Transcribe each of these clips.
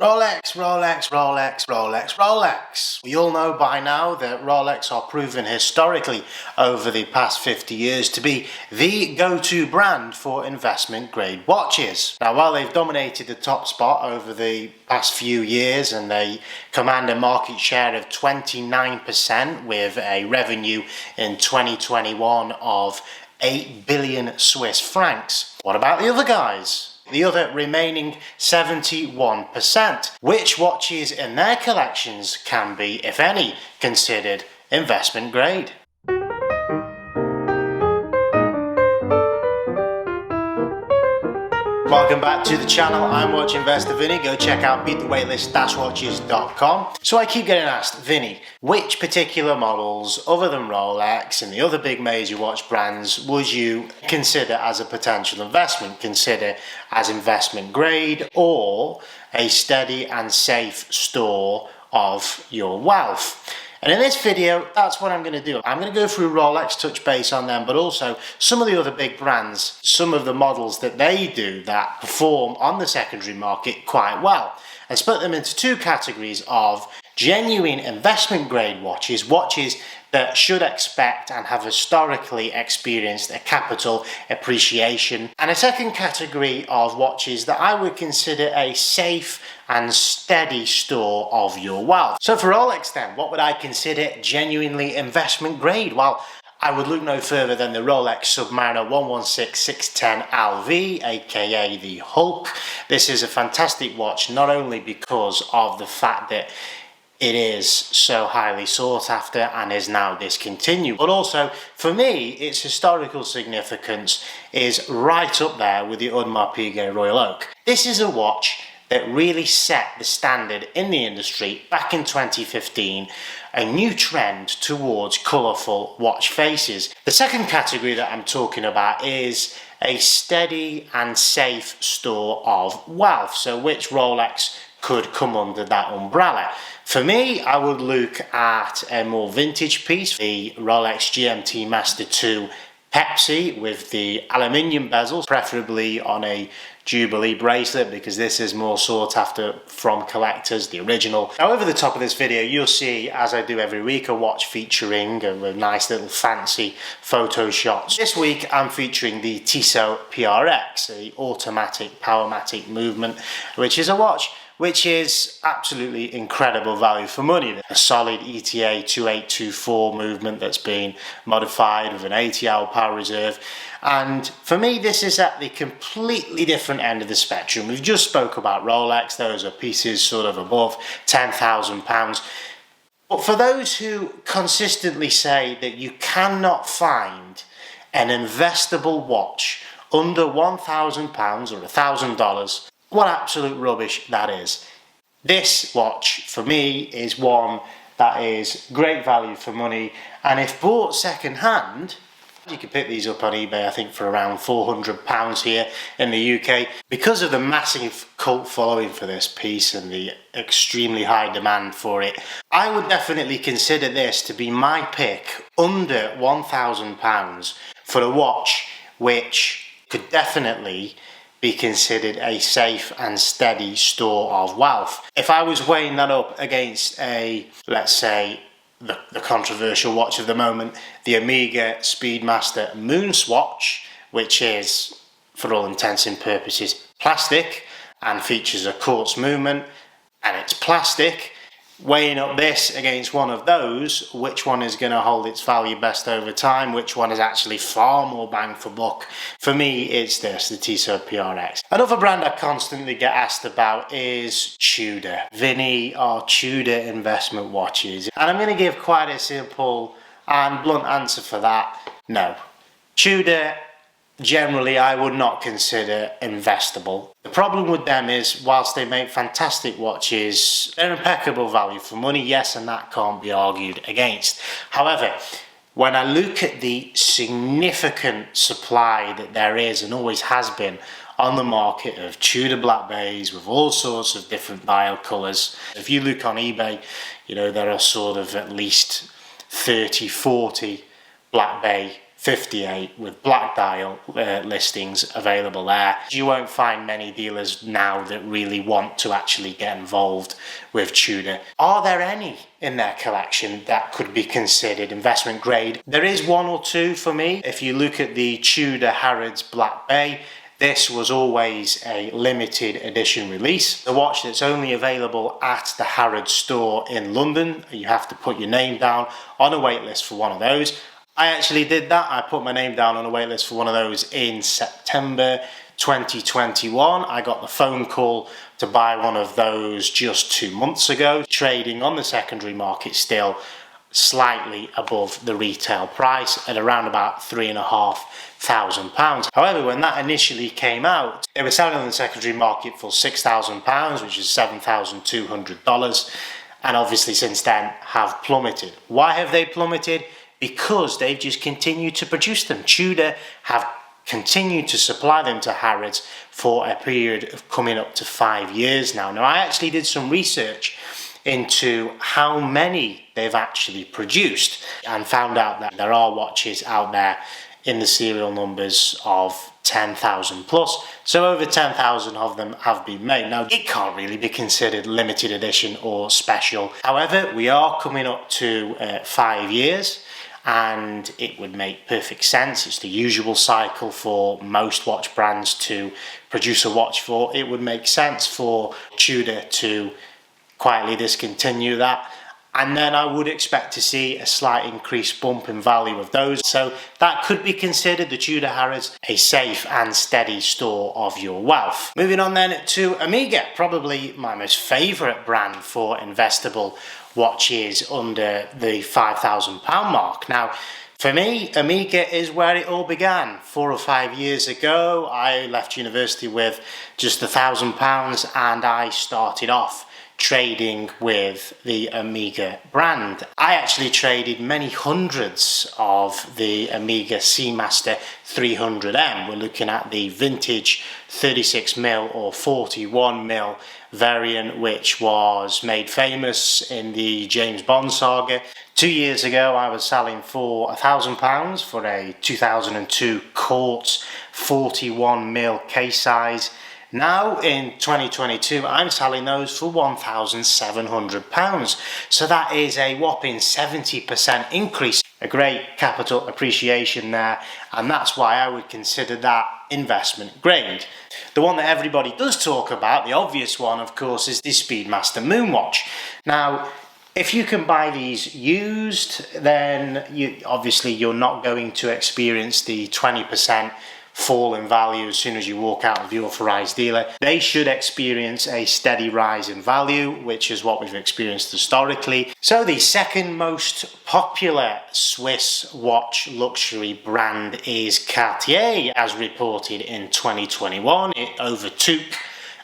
Rolex, Rolex, Rolex, Rolex, Rolex. We all know by now that Rolex are proven historically over the past 50 years to be the go-to brand for investment grade watches. Now, while they've dominated the top spot over the past few years and they command a market share of 29% with a revenue in 2021 of 8 billion Swiss francs, what about the other guys? The other remaining 71%. Which watches in their collections can be, if any, considered investment grade? Welcome back to the channel. I'm Watch Investor Vinny. Go check out Beat the Waitlist-watches.com. So I keep getting asked, Vinny, which particular models other than Rolex and the other big major watch brands would you consider as a potential investment, consider as investment grade or a steady and safe store of your wealth? And in this video, that's what I'm going to do. I'm going to go through Rolex, touch base on them, but also some of the other big brands, some of the models that they do that perform on the secondary market quite well, and split them into two categories of genuine investment grade watches, watches that should expect and have historically experienced a capital appreciation, and a second category of watches that I would consider a safe and steady store of your wealth. So for Rolex then, what would I consider genuinely investment grade? Well, I would look no further than the Rolex Submariner 116610 LV, aka the Hulk. This is a fantastic watch, not only because of the fact that it is so highly sought after and is now discontinued, but also for me its historical significance is right up there with the Audemars Piguet Royal Oak. This is a watch that really set the standard in the industry back in 2015, a new trend towards colourful watch faces. The second category that I'm talking about is a steady and safe store of wealth. So which Rolex could come under that umbrella? For me, I would look at a more vintage piece, the Rolex GMT Master 2 Pepsi with the aluminium bezels, preferably on a Jubilee bracelet because this is more sought after from collectors, the original. Now over the top of this video you'll see, as I do every week, a watch featuring a nice little fancy photo shots. This week I'm featuring the Tissot PRX, the automatic powermatic movement, which is a watch which is absolutely incredible value for money. A solid ETA 2824 movement that's been modified with an 80-hour power reserve. And for me, this is at the completely different end of the spectrum. We've just spoke about Rolex. Those are pieces sort of above £10,000. But for those who consistently say that you cannot find an investable watch under £1,000 or $1,000, what absolute rubbish that is. This watch for me is one that is great value for money, and if bought second hand, you can pick these up on eBay I think for around £400 here in the UK. Because of the massive cult following for this piece and the extremely high demand for it, I would definitely consider this to be my pick under £1,000 for a watch which could definitely be considered a safe and steady store of wealth. If I was weighing that up against a, let's say, the controversial watch of the moment, the Amiga Speedmaster Moonswatch, which is, for all intents and purposes, plastic and features a quartz movement, and it's plastic, weighing up this against one of those, which one is going to hold its value best over time, which one is actually far more bang for buck? For me, it's this, the Tissot PRX. Another brand I constantly get asked about is Tudor. Vinny, are Tudor investment watches? And I'm going to give quite a simple and blunt answer for that. No. Tudor, generally, I would not consider investable. The problem with them is, whilst they make fantastic watches, they're impeccable value for money, yes, and that can't be argued against. However, when I look at the significant supply that there is and always has been on the market of Tudor black bays with all sorts of different dial colours, if you look on eBay, you know, there are sort of at least 30, 40 black bay 58 with black dial listings available there. You won't find many dealers now that really want to actually get involved with Tudor. Are there any in their collection that could be considered investment grade? There is one or two for me. If you look at the Tudor Harrods Black Bay, this was always a limited edition release. The watch that's only available at the Harrods store in London. You have to put your name down on a waitlist for one of those. I actually did that. I put my name down on a waitlist for one of those in September 2021. I got the phone call to buy one of those just 2 months ago, trading on the secondary market still slightly above the retail price at around about £3,500. However, when that initially came out, they were selling on the secondary market for £6,000, which is $7,200, and obviously since then have plummeted. Why have they plummeted? Because they've just continued to produce them. Tudor have continued to supply them to Harrods for a period of coming up to 5 years now. Now, I actually did some research into how many they've actually produced and found out that there are watches out there in the serial numbers of 10,000 plus. So over 10,000 of them have been made. Now, it can't really be considered limited edition or special. However, we are coming up to 5 years. And it would make perfect sense. It's the usual cycle for most watch brands to produce a watch for. It would make sense for Tudor to quietly discontinue that. And then I would expect to see a slight increased bump in value of those. So that could be considered, the Tudor Harrods, a safe and steady store of your wealth. Moving on then to Amiga, probably my most favourite brand for investable watches under the £5,000 mark. Now, for me, Amiga is where it all began. 4 or 5 years ago, I left university with just £1,000 and I started off trading with the Amiga brand. I actually traded many hundreds of the Amiga Seamaster 300M. We're looking at the vintage 36mm or 41mm variant, which was made famous in the James Bond saga. 2 years ago, I was selling for £1,000 for a 2002 Quartz 41mm case size. Now in 2022, I'm selling those for £1,700. So that is a whopping 70% increase. A great capital appreciation there, and that's why I would consider that investment grade. The one that everybody does talk about, the obvious one, of course, is the Speedmaster Moonwatch. Now, if you can buy these used, then you're not going to experience the 20% fall in value as soon as you walk out of the authorized dealer. They should experience a steady rise in value, which is what we've experienced historically. So the second most popular Swiss watch luxury brand is Cartier, as reported in 2021. It overtook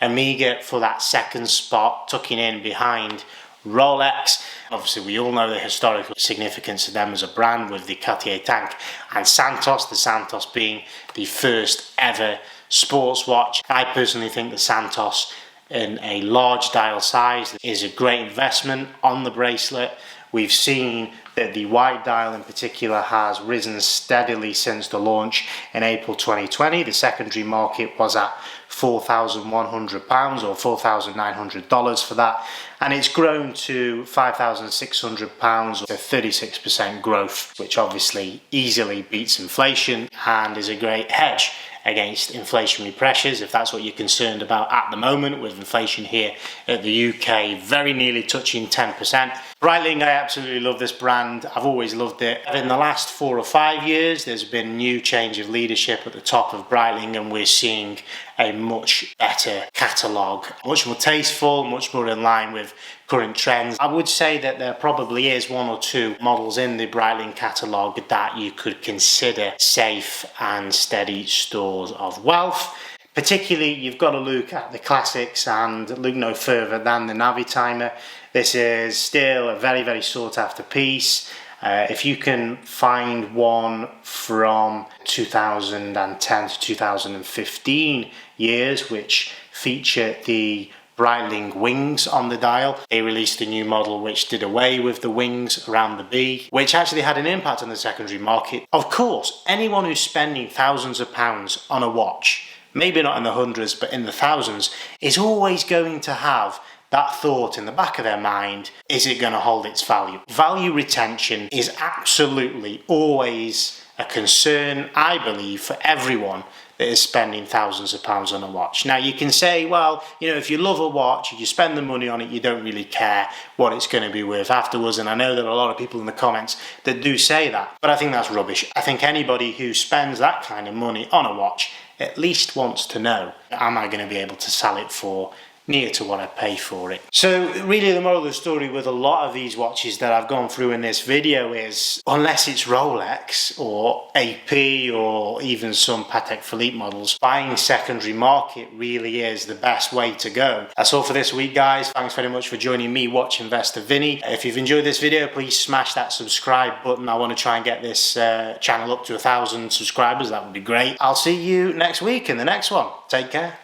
Amiga for that second spot, tucking in behind Rolex. Obviously, we all know the historical significance of them as a brand with the Cartier tank and Santos, the Santos being the first ever sports watch. I personally think the Santos in a large dial size is a great investment on the bracelet. We've seen that the white dial in particular has risen steadily since the launch in April 2020. The secondary market was at £4,100 or $4,900 for that, and it's grown to £5,600, a 36% growth, which obviously easily beats inflation and is a great hedge against inflationary pressures, if that's what you're concerned about at the moment, with inflation here at the UK very nearly touching 10%. Breitling, I absolutely love this brand. I've always loved it. In the last 4 or 5 years, there's been new change of leadership at the top of Breitling, and we're seeing a much better catalogue, much more tasteful, much more in line with current trends. I would say that there probably is 1 or 2 models in the Breitling catalogue that you could consider safe and steady stores of wealth. Particularly, you've got to look at the classics and look no further than the Navitimer. This is still a very, very sought after piece. If you can find one from 2010 to 2015 years, which feature the Breitling wings on the dial. They released a new model which did away with the wings around the B, which actually had an impact on the secondary market. Of course, anyone who's spending thousands of pounds on a watch, maybe not in the hundreds but in the thousands, is always going to have that thought in the back of their mind: is it going to hold its value? Value retention is absolutely always a concern, I believe, for everyone that is spending thousands of pounds on a watch. Now you can say, well, if you love a watch, you spend the money on it, you don't really care what it's going to be worth afterwards. And I know there are a lot of people in the comments that do say that, but I think that's rubbish. I think anybody who spends that kind of money on a watch at least wants to know, am I going to be able to sell it for near to what I pay for it? So really the moral of the story with a lot of these watches that I've gone through in this video is, unless it's Rolex or AP or even some Patek Philippe models, buying secondary market really is the best way to go. That's all for this week, guys. Thanks very much for joining me, Watch Investor Vinny. If you've enjoyed this video, please smash that subscribe button. I want to try and get this channel up to 1,000 subscribers. That would be great. I'll see you next week in the next one. Take care.